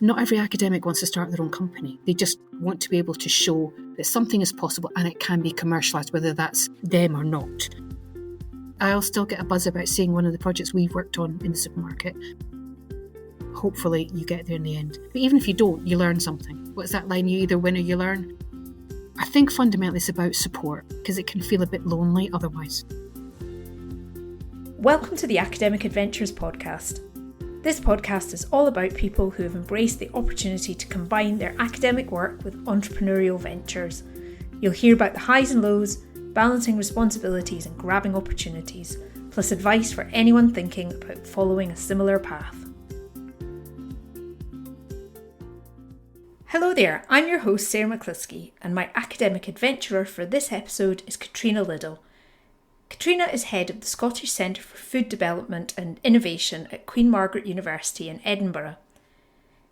Not every academic wants to start their own company. They just want to be able to show that something is possible and it can be commercialised, whether that's them or not. I'll still get a buzz about seeing one of the projects we've worked on in the supermarket. Hopefully you get there in the end. But even if you don't, you learn something. What's that line? You either win or you learn. I think fundamentally it's about support, because it can feel a bit lonely otherwise. Welcome to the Academic Adventures podcast. This podcast is all about people who have embraced the opportunity to combine their academic work with entrepreneurial ventures. You'll hear about the highs and lows, balancing responsibilities and grabbing opportunities, plus advice for anyone thinking about following a similar path. Hello there, I'm your host Sarah McLusky, and my academic adventurer for this episode is Catriona Liddle. Catriona is head of the Scottish Centre for Food Development and Innovation at Queen Margaret University in Edinburgh.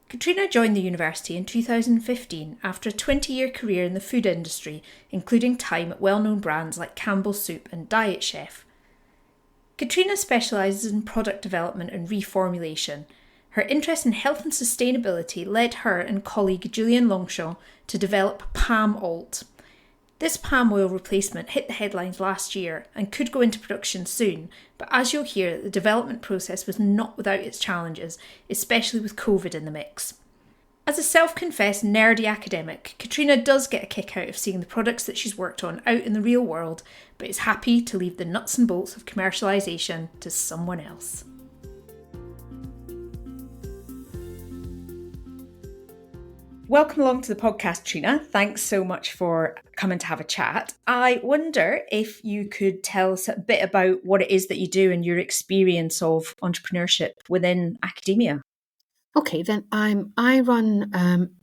Catriona joined the university in 2015 after a 20-year career in the food industry, including time at well-known brands like Campbell's Soup and Diet Chef. Catriona specialises in product development and reformulation. Her interest in health and sustainability led her and colleague Julian Longshaw to develop Palm Alt. This palm oil replacement hit the headlines last year and could go into production soon, but as you'll hear, the development process was not without its challenges, especially with COVID in the mix. As a self-confessed nerdy academic, Catriona does get a kick out of seeing the products that she's worked on out in the real world, but is happy to leave the nuts and bolts of commercialisation to someone else. Welcome along to the podcast, Catriona. Thanks so much for coming to have a chat. I wonder if you could tell us a bit about what it is that you do and your experience of entrepreneurship within academia. Okay, then I run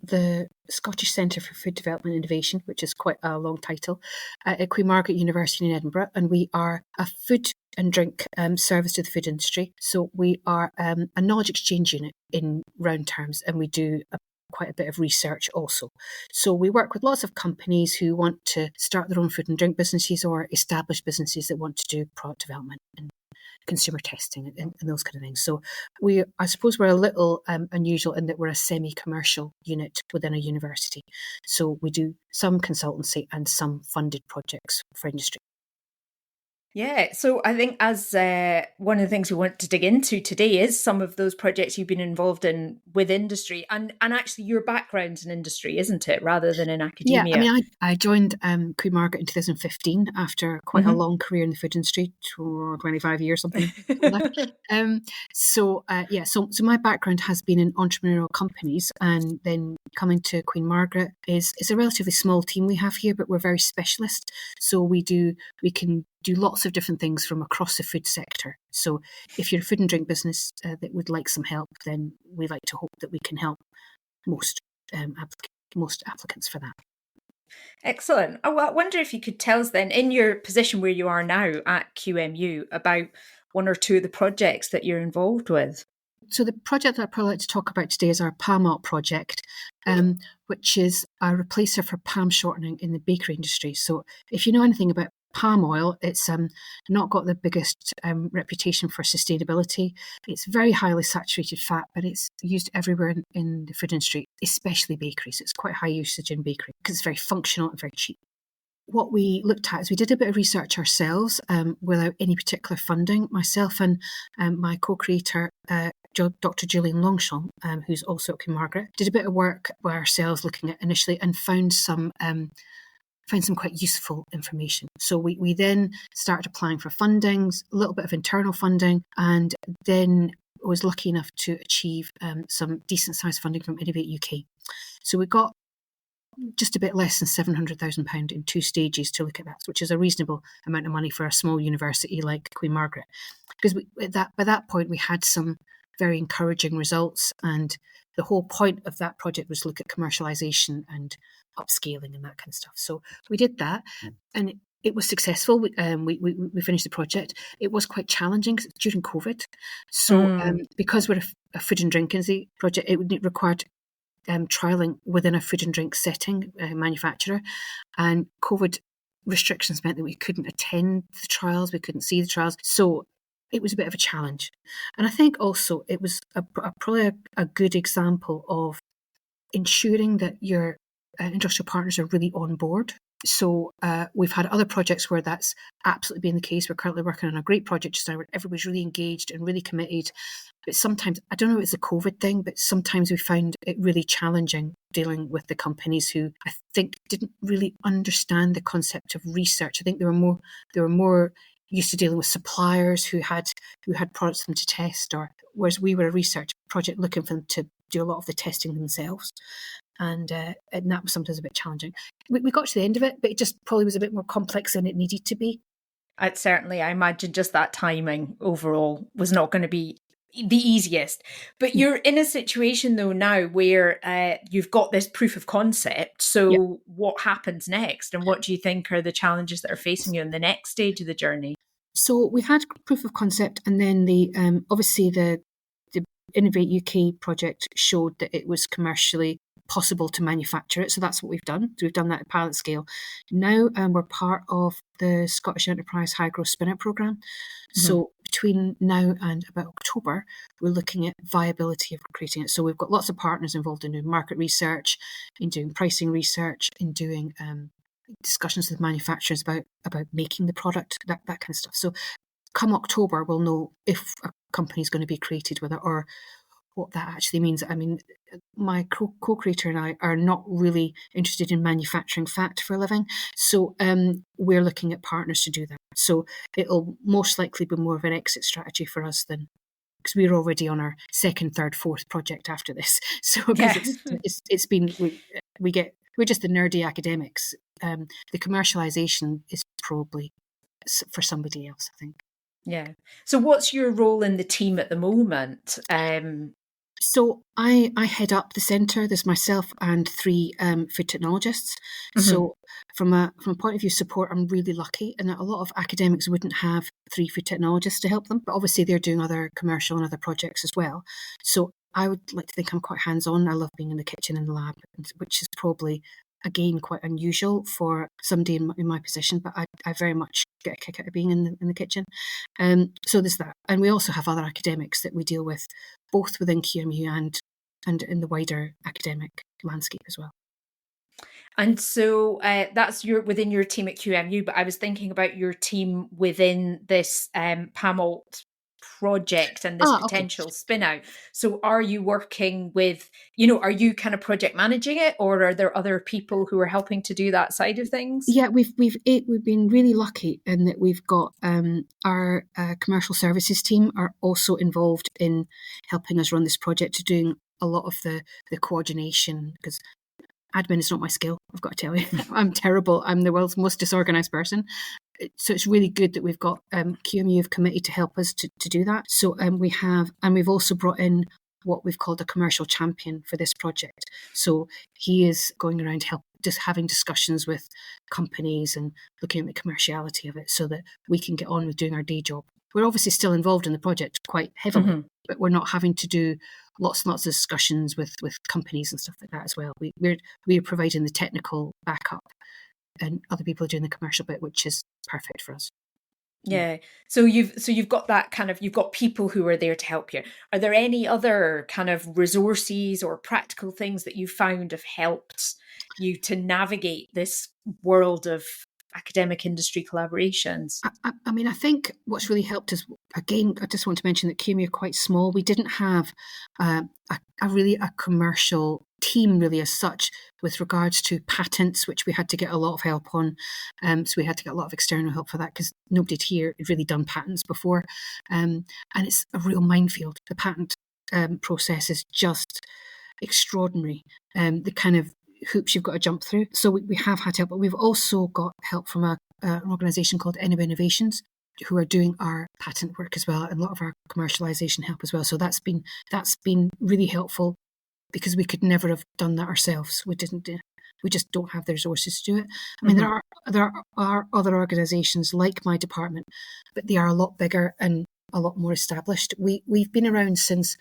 the Scottish Centre for Food Development and Innovation, which is quite a long title, at Queen Margaret University in Edinburgh, and we are a food and drink service to the food industry. So we are a knowledge exchange unit in round terms, and we do quite a bit of research also. So we work with lots of companies who want to start their own food and drink businesses or established businesses that want to do product development and consumer testing and those kind of things. So I suppose we're a little unusual in that we're a semi-commercial unit within a university. So we do some consultancy and some funded projects for industry. Yeah, so I think as one of the things we want to dig into today is some of those projects you've been involved in with industry and actually your background's in industry, isn't it, rather than in academia? Yeah, I mean, I joined Queen Margaret in 2015 after quite a long career in the food industry, 25 years, something like that. So my background has been in entrepreneurial companies, and then coming to Queen Margaret is a relatively small team we have here, but we're very specialist. So we can do lots of different things from across the food sector. So if you're a food and drink business that would like some help, then we like to hope that we can help most applicants for that. Excellent. I wonder if you could tell us then, in your position where you are now at QMU, about one or two of the projects that you're involved with. So the project that I'd probably like to talk about today is our Palm Alt project, which is a replacer for palm shortening in the bakery industry. So if you know anything about palm oil, it's not got the biggest reputation for sustainability. It's very highly saturated fat, but it's used everywhere in the food industry, especially bakeries. It's quite high usage in bakery because it's very functional and very cheap. What we looked at is we did a bit of research ourselves without any particular funding. Myself and my co-creator, Dr. Julian Longshaw, who's also at Queen Margaret, did a bit of work by ourselves looking at initially and found some quite useful information. So we then started applying for fundings, a little bit of internal funding, and then was lucky enough to achieve some decent sized funding from Innovate UK. So we got just a bit less than £700,000 in 2 stages to look at that, which is a reasonable amount of money for a small university like Queen Margaret. Because by that point we had some very encouraging results, and the whole point of that project was to look at commercialisation and upscaling and that kind of stuff. So we did that, and it was successful. We finished the project. It was quite challenging during COVID. So because we're a food and drink industry project, it required trialling within a food and drink setting, manufacturer, and COVID restrictions meant that we couldn't attend the trials, we couldn't see the trials. So it was a bit of a challenge. And I think also it was probably a good example of ensuring that your industrial partners are really on board. So we've had other projects where that's absolutely been the case. We're currently working on a great project just now where everybody's really engaged and really committed. But sometimes, I don't know if it's a COVID thing, but sometimes we found it really challenging dealing with the companies who I think didn't really understand the concept of research. I think they were more used to dealing with suppliers who had products for them to test, or whereas we were a research project looking for them to do a lot of the testing themselves. And that was sometimes a bit challenging. We got to the end of it, but it just probably was a bit more complex than it needed to be. Certainly, I imagine just that timing overall was not going to be the easiest. But you're in a situation though now where you've got this proof of concept. So what happens next? And what do you think are the challenges that are facing you in the next stage of the journey? So we had proof of concept, and then obviously the Innovate UK project showed that it was commercially possible to manufacture it. So that's what we've done. So we've done that at pilot scale. Now we're part of the Scottish Enterprise High Growth Spin-out programme. Mm-hmm. So between now and about October, we're looking at viability of creating it. So we've got lots of partners involved in doing market research, in doing pricing research, in doing discussions with manufacturers about making the product, that kind of stuff. So come October, we'll know if a company is going to be created with it or what that actually means. I mean, my co-creator and I are not really interested in manufacturing fat for a living. So we're looking at partners to do that. So it'll most likely be more of an exit strategy for us than, because we're already on our second, third, fourth project after this. So it's been, we're just the nerdy academics. The commercialisation is probably for somebody else, I think. Yeah. So what's your role in the team at the moment? So I head up the centre. There's myself and 3 food technologists. Mm-hmm. So from a point of view support, I'm really lucky, and a lot of academics wouldn't have 3 food technologists to help them. But obviously they're doing other commercial and other projects as well. So I would like to think I'm quite hands-on. I love being in the kitchen and the lab, which is probably, again, quite unusual for somebody in my position, but I very much get a kick out of being in the kitchen. So there's that. And we also have other academics that we deal with, both within QMU and in the wider academic landscape as well. And so that's within your team at QMU, but I was thinking about your team within this PAMALT project and this potential spin out. So are you working with, are you kind of project managing it, or are there other people who are helping to do that side of things? Yeah, we've been really lucky in that we've got our commercial services team are also involved in helping us run this project, doing a lot of the coordination, because admin is not my skill, I've got to tell you. I'm terrible. I'm the world's most disorganised person. So it's really good that we've got QMU have committed to help us to do that. So we've also brought in what we've called a commercial champion for this project. So he is going around just having discussions with companies and looking at the commerciality of it so that we can get on with doing our day job. We're obviously still involved in the project quite heavily, mm-hmm. but we're not having to do lots and lots of discussions with companies and stuff like that as well. We're providing the technical backup, and other people are doing the commercial bit, which is perfect for us. Yeah. So you've got that kind of, you've got people who are there to help you. Are there any other kind of resources or practical things that you found have helped you to navigate this world of academic industry collaborations? I mean, I think what's really helped is, again, I just want to mention that QMU are quite small. We didn't have a commercial team really as such with regards to patents, which we had to get a lot of help on. So we had to get a lot of external help for that because nobody here had really done patents before. And it's a real minefield. The patent process is just extraordinary. The kind of hoops you've got to jump through. So we have had help, but we've also got help from an organisation called Innovators, who are doing our patent work as well, and a lot of our commercialisation help as well. So that's been really helpful, because we could never have done that ourselves. We just don't have the resources to do it. I mean, mm-hmm. there are other organisations like my department, but they are a lot bigger and a lot more established. We've been around since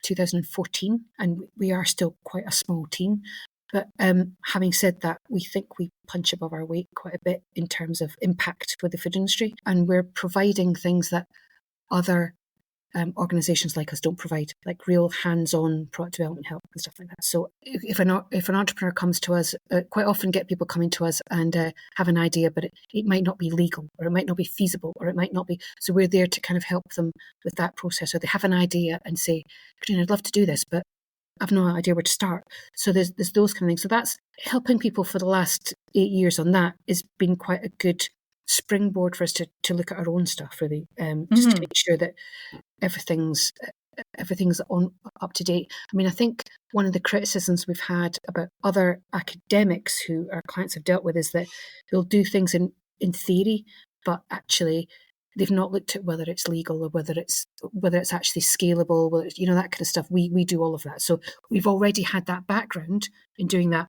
2014, and we are still quite a small team. But having said that, we think we punch above our weight quite a bit in terms of impact with the food industry, and we're providing things that other organisations like us don't provide, like real hands-on product development help and stuff like that. So if an entrepreneur comes to us, quite often get people coming to us and have an idea, but it might not be legal, or it might not be feasible, or it might not be. So we're there to kind of help them with that process. Or they have an idea and say, I'd love to do this, but I've no idea where to start. So there's those kind of things. So that's helping people for the last 8 years on that has been quite a good springboard for us to look at our own stuff, really, just to make sure that everything's on up to date. I mean, I think one of the criticisms we've had about other academics who our clients have dealt with is that they'll do things in theory, but actually they've not looked at whether it's legal or whether it's actually scalable, whether it's, that kind of stuff. We do all of that, so we've already had that background in doing that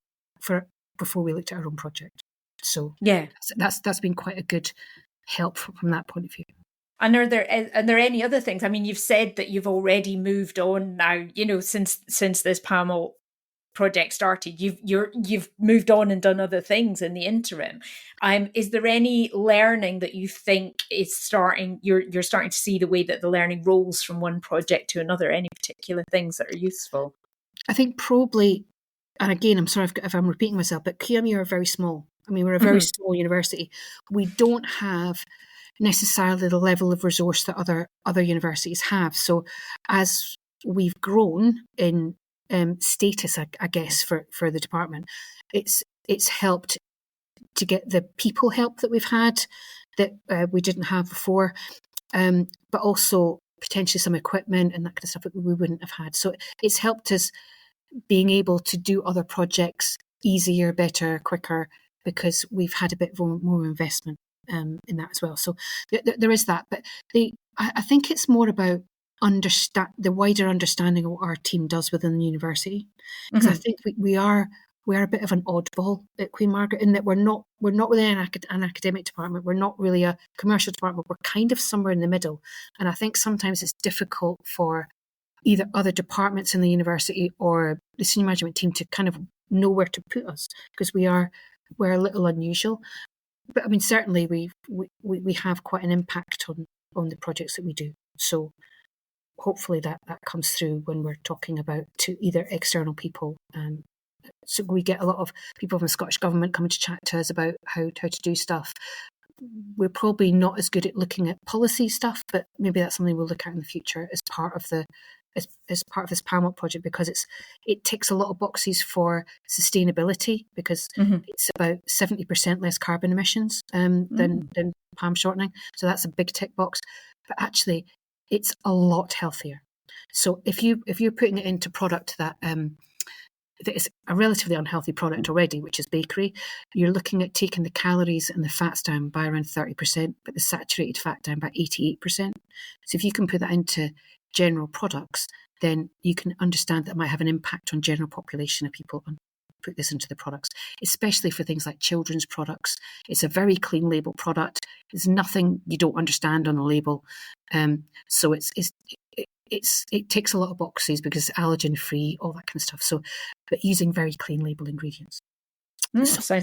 before we looked at our own project. So yeah, that's been quite a good help from that point of view. And are there any other things? I mean, you've said that you've already moved on now, since this Palm Oil project started. You've moved on and done other things in the interim. Is there any learning that you think is starting? You're starting to see the way that the learning rolls from one project to another. Any particular things that are useful? I think probably, and again, I'm sorry if I'm repeating myself, but QMU are very small. I mean, we're a very small university. We don't have necessarily the level of resource that other universities have. So as we've grown in status, I guess, for the department, it's helped to get the people help that we've had that we didn't have before, but also potentially some equipment and that kind of stuff that we wouldn't have had. So it's helped us being able to do other projects easier, better, quicker, because we've had a bit more investment in that as well. So there is that. But I think it's more about the wider understanding of what our team does within the university. Because I think we are a bit of an oddball at Queen Margaret in that we're not really an academic department. We're not really a commercial department. We're kind of somewhere in the middle. And I think sometimes it's difficult for either other departments in the university or the senior management team to kind of know where to put us, because we're a little unusual. But I mean, certainly we have quite an impact on the projects that we do. So hopefully that comes through when we're talking about to either external people. So we get a lot of people from the Scottish Government coming to chat to us about how to do stuff. We're probably not as good at looking at policy stuff, but maybe that's something we'll look at in the future as part of this Palm Oil project, because it ticks a lot of boxes for sustainability, because it's about 70% less carbon emissions than palm shortening. So that's a big tick box. But actually, it's a lot healthier. So if you're putting it into product that is a relatively unhealthy product already, which is bakery, you're looking at taking the calories and the fats down by around 30%, but the saturated fat down by 88%. So if you can put that into general products, then you can understand that it might have an impact on general population of people and put this into the products, especially for things like children's products. It's a very clean label product. There's nothing you don't understand on the label. So it ticks a lot of boxes because it's allergen free, all that kind of stuff. So, but using very clean label ingredients. So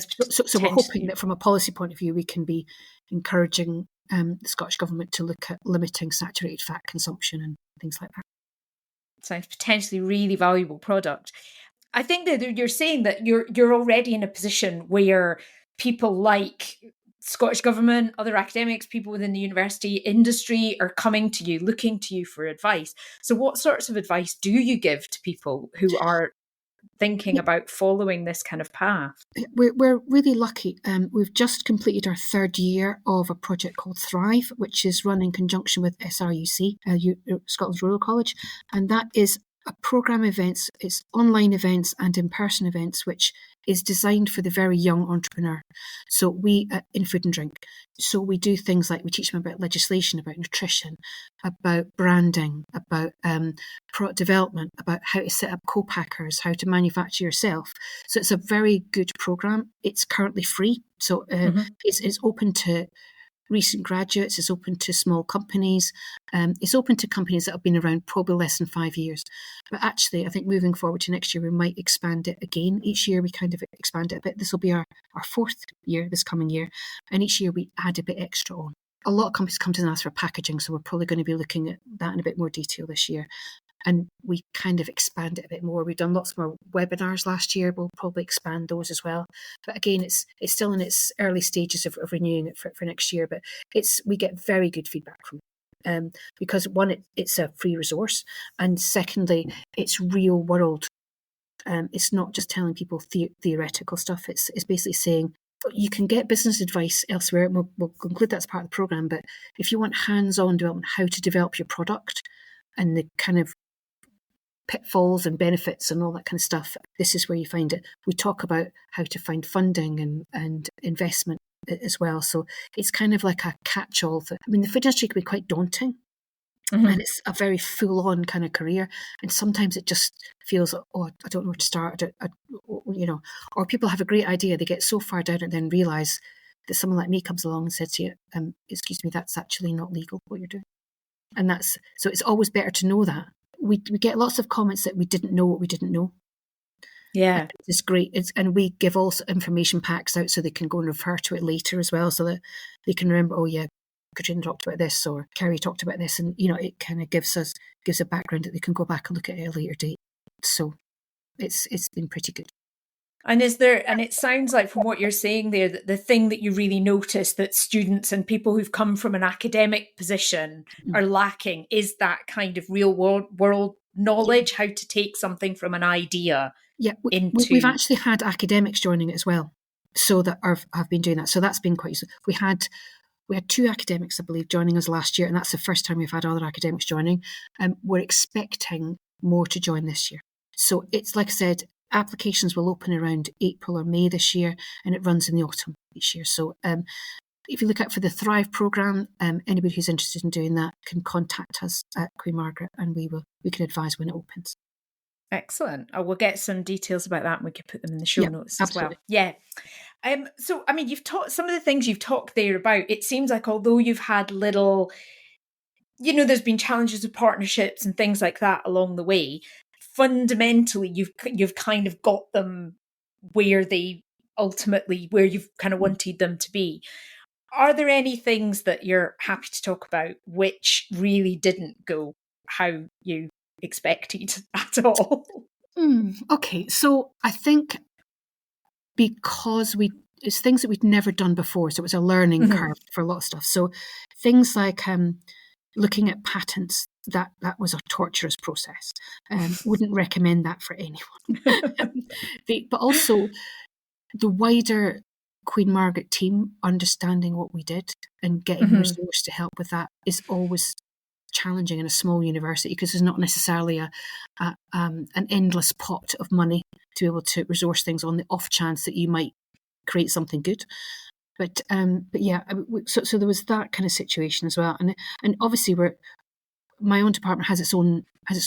we're hoping that from a policy point of view, we can be encouraging the Scottish Government to look at limiting saturated fat consumption and things like that. Sounds potentially really valuable product. I think that you're saying that you're already in a position where people like Scottish Government, other academics, people within the university industry are coming to you, looking to you for advice. So what sorts of advice do you give to people who are thinking about following this kind of path? We're really lucky. We've just completed our third year of a project called Thrive, which is run in conjunction with SRUC, Scotland's Rural College. And that is a programme of events. It's online events and in-person events, which is designed for the very young entrepreneur. So we, in food and drink, so we do things like we teach them about legislation, about nutrition, about branding, about product development, about how to set up co-packers, how to manufacture yourself. So it's a very good programme. It's currently free. So it's open to recent graduates, it's open to small companies, it's open to companies that have been around probably less than 5 years. But actually, I think moving forward to next year, we might expand it again. Each year we kind of expand it a bit. This will be our fourth year, this coming year. And each year we add a bit extra on. a lot of companies come to us and ask for packaging, so we're probably going to be looking at that in a bit more detail this year. And we kind of expand it a bit more. We've done lots more webinars last year. We'll probably expand those as well. But again, it's still in its early stages of renewing it for next year. But we get very good feedback from it. Because one, it's a free resource, and secondly, it's real world. It's not just telling people theoretical stuff. It's basically saying you can get business advice elsewhere. And we'll include that as part of the program. But if you want hands-on development, how to develop your product and the kind of pitfalls and benefits and all that kind of stuff, this is where you find it. We talk about how to find funding and investment as well. So it's kind of like a catch-all. I mean, the food industry can be quite daunting, and it's a very full-on kind of career. And sometimes it just feels, I don't know where to start. Or people have a great idea, they get so far down and then realise that someone like me comes along and says to you, "Excuse me, that's actually not legal what you're doing." And so it's always better to know that. We get lots of comments that we didn't know what we didn't know. Yeah. It's great. And we give also information packs out so they can go and refer to it later as well, so that they can remember, oh yeah, Catriona talked about this, or Kerry talked about this. And, it kind of gives a background that they can go back and look at a later date. So it's been pretty good. And it sounds like from what you're saying there, that the thing that you really notice that students and people who've come from an academic position are lacking is that kind of real world knowledge, how to take something from an idea we've actually had academics joining it as well, so that have been doing that. So that's been quite useful. We had 2 academics, I believe, joining us last year, and that's the first time we've had other academics joining. We're expecting more to join this year. So it's, like I said, applications will open around April or May this year, and it runs in the autumn each year. So if you look out for the Thrive programme, anybody who's interested in doing that can contact us at Queen Margaret, and we can advise when it opens. Excellent. We'll get some details about that, and we can put them in the show notes absolutely. as well. Yeah. So, I mean, you've talked some of the things you've talked there about. It seems like although you've had little, there's been challenges of partnerships and things like that along the way, fundamentally you've kind of got them where you've kind of wanted them to be. Are there any things that you're happy to talk about which really didn't go how you expected at all? Okay, so I think because it's things that we'd never done before, so it was a learning curve for a lot of stuff. So things like looking at patents, that was a torturous process. Wouldn't recommend that for anyone. But also the wider Queen Margaret team understanding what we did and getting resource to help with that is always challenging in a small university, because there's not necessarily an endless pot of money to be able to resource things on the off chance that you might create something good. But yeah, so there was that kind of situation as well, and obviously my own department has its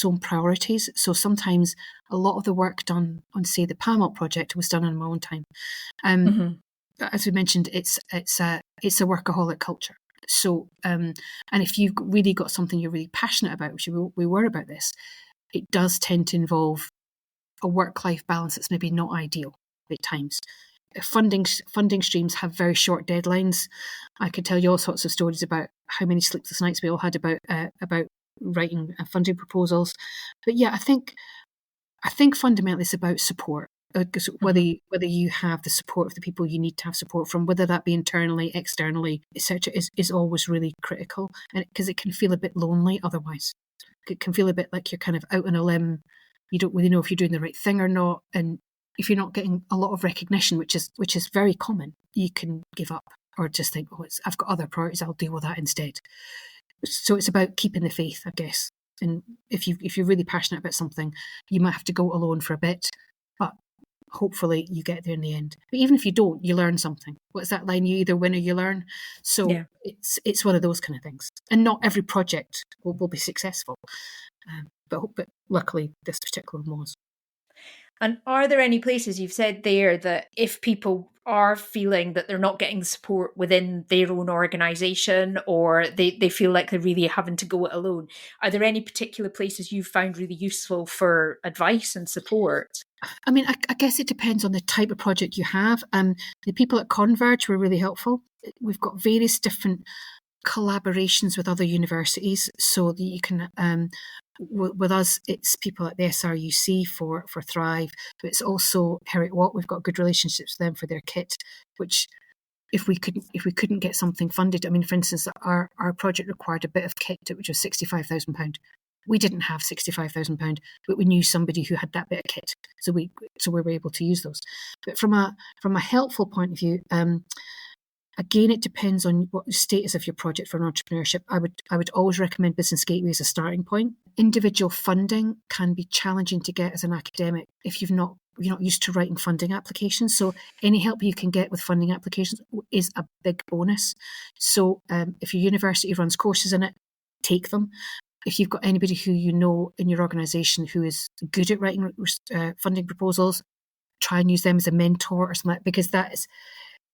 own priorities. So sometimes a lot of the work done on, say, the Palm Oil project was done in my own time. As we mentioned, it's a workaholic culture. So, and if you've really got something you're really passionate about, which we were about this, it does tend to involve a work-life balance that's maybe not ideal at times. Funding streams have very short deadlines. I could tell you all sorts of stories about how many sleepless nights we all had about writing funding proposals. But yeah, I think fundamentally it's about support. Because whether you have the support of the people you need to have support from, whether that be internally, externally, etc., is always really critical. And because it can feel a bit lonely otherwise. It can feel a bit like you're kind of out on a limb. You don't really know if you're doing the right thing or not. And if you're not getting a lot of recognition, which is very common, you can give up or just think, I've got other priorities, I'll deal with that instead. So it's about keeping the faith, I guess. And if you're really passionate about something, you might have to go alone for a bit, but hopefully you get there in the end. But even if you don't, you learn something. What's that line? You either win or you learn. So yeah. It's one of those kind of things. And not every project will be successful. But luckily this particular one was. And are there any places, you've said there that if people are feeling that they're not getting the support within their own organisation, or they feel like they're really having to go it alone, are there any particular places you've found really useful for advice and support? I mean, I guess it depends on the type of project you have. The people at Converge were really helpful. We've got various different collaborations with other universities so that you can, with us, it's people at the SRUC for Thrive, but it's also Heriot Watt. We've got good relationships with them for their kit, which if we couldn't get something funded, I mean, for instance, our project required a bit of kit, which was £65,000. We didn't have £65,000, but we knew somebody who had that bit of kit, so we were able to use those. But from a helpful point of view, again, it depends on what the status of your project for entrepreneurship. I would always recommend Business Gateway as a starting point. Individual funding can be challenging to get as an academic if you're not used to writing funding applications. So any help you can get with funding applications is a big bonus. So if your university runs courses in it, take them. If you've got anybody who you know in your organisation who is good at writing funding proposals, try and use them as a mentor or something like that,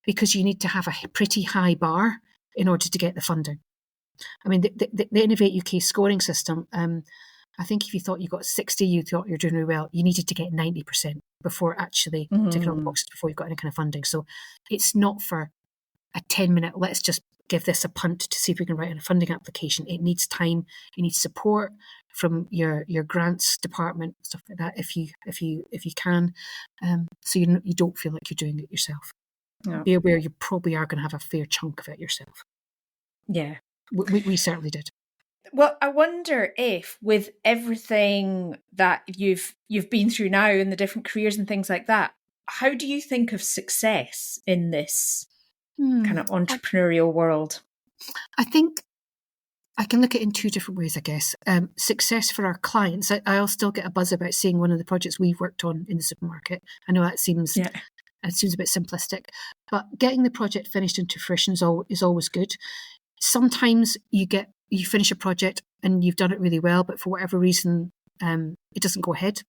because you need to have a pretty high bar in order to get the funding. I mean, the Innovate UK scoring system, I think if you thought you got 60, you thought you're doing really well. You needed to get 90% before actually ticking all the boxes before you got any kind of funding. So it's not for a 10-minute, let's just give this a punt to see if we can write a funding application. It needs time. You need support from your grants department, stuff like that, if you can. So you don't feel like you're doing it yourself. Yeah. Be aware you probably are going to have a fair chunk of it yourself. Yeah. We certainly did. Well, I wonder if with everything that you've been through now and the different careers and things like that, how do you think of success in this kind of entrepreneurial world? I think I can look at it in two different ways, I guess. Success for our clients. I'll still get a buzz about seeing one of the projects we've worked on in the supermarket. I know that seems a bit simplistic, but getting the project finished into fruition is always good. Sometimes you finish a project and you've done it really well, but for whatever reason, it doesn't go ahead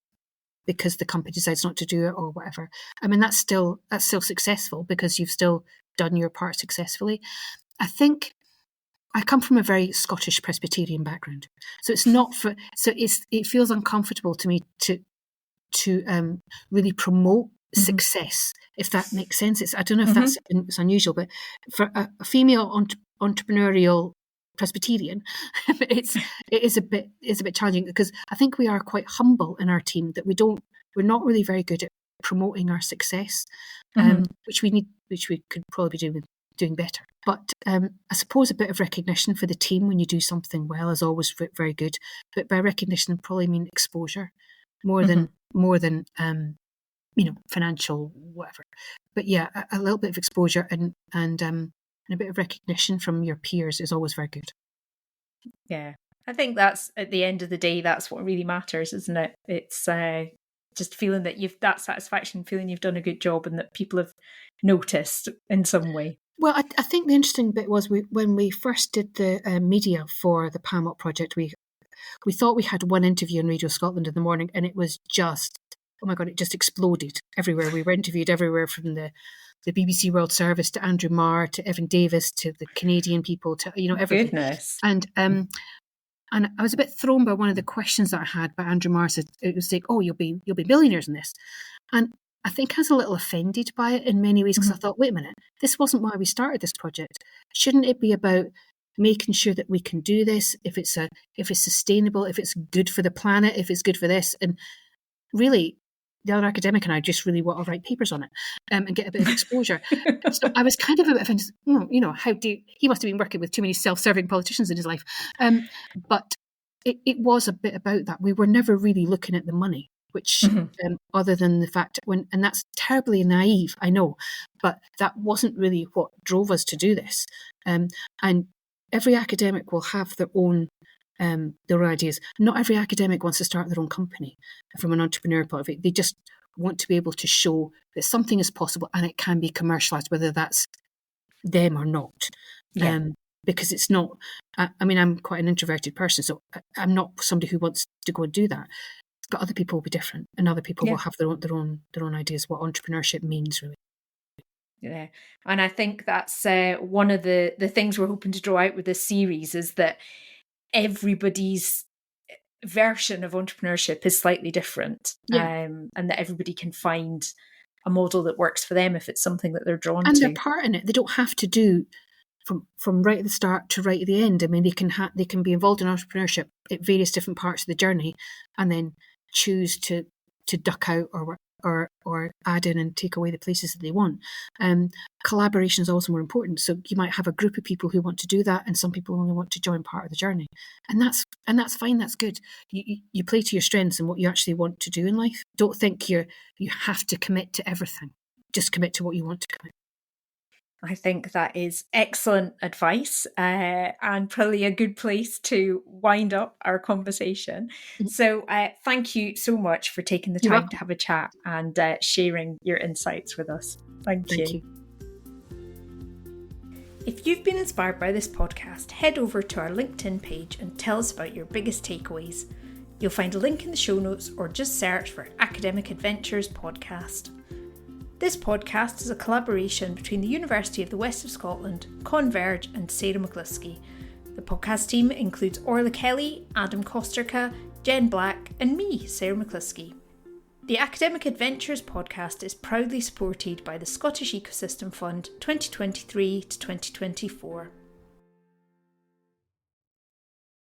because the company decides not to do it or whatever. I mean, that's still successful because you've still done your part successfully. I think I come from a very Scottish Presbyterian background, so it feels uncomfortable to me to really promote success, if that makes sense. I don't know if it's unusual, but for a female entrepreneurial Presbyterian, it is a bit challenging because I think we are quite humble in our team that we're not really very good at promoting our success, which we could probably be doing better. But I suppose a bit of recognition for the team when you do something well is always very good. But by recognition, I probably mean exposure more than financial whatever. But yeah, a little bit of exposure and a bit of recognition from your peers is always very good. Yeah, I think that's, at the end of the day, that's what really matters, isn't it? It's just feeling that that satisfaction, feeling you've done a good job and that people have noticed in some way. Well, I think the interesting bit was when we first did the media for the PAMOP project, we thought we had one interview on Radio Scotland in the morning, and it was just, oh my God, it just exploded everywhere. We were interviewed everywhere from the BBC World Service to Andrew Marr to Evan Davis to the Canadian people to everything. Goodness. And I was a bit thrown by one of the questions that I had by Andrew Marr. Said it was like, oh, you'll be millionaires in this, and I think I was a little offended by it in many ways because I thought, wait a minute, this wasn't why we started this project. Shouldn't it be about making sure that we can do this, if it's sustainable, if it's good for the planet, if it's good for this? And really, the other academic and I just really want to write papers on it and get a bit of exposure. So I was kind of a bit offended. He must have been working with too many self-serving politicians in his life. But it was a bit about that. We were never really looking at the money, which other than the fact and that's terribly naive, I know, but that wasn't really what drove us to do this. And every academic will have their own ideas. Not every academic wants to start their own company from an entrepreneur point of view. They just want to be able to show that something is possible and it can be commercialised, whether that's them or not. Yeah. Because it's not, I'm quite an introverted person, so I'm not somebody who wants to go and do that. But other people will be different, and other people will have their own ideas what entrepreneurship means, really. Yeah, and I think that's one of the things we're hoping to draw out with this series is that everybody's version of entrepreneurship is slightly different, and that everybody can find a model that works for them if it's something that they're drawn to. And they're part in it. They don't have to do from right at the start to right at the end. I mean, they can be involved in entrepreneurship at various different parts of the journey, and then choose to duck out or add in and take away the places that they want. Collaboration is also more important. So you might have a group of people who want to do that, and some people only want to join part of the journey, and that's fine. That's good. You play to your strengths and what you actually want to do in life. Don't think you have to commit to everything. Just commit to what you want to commit. I think that is excellent advice, and probably a good place to wind up our conversation. So thank you so much for taking the time to have a chat and sharing your insights with us. Thank you. If you've been inspired by this podcast, head over to our LinkedIn page and tell us about your biggest takeaways. You'll find a link in the show notes, or just search for Academic Adventures Podcast. This podcast is a collaboration between the University of the West of Scotland, Converge and Sarah McLusky. The podcast team includes Orla Kelly, Adam Kosterka, Jen Black and me, Sarah McLusky. The Academic Adventures podcast is proudly supported by the Scottish Ecosystem Fund 2023 to 2024.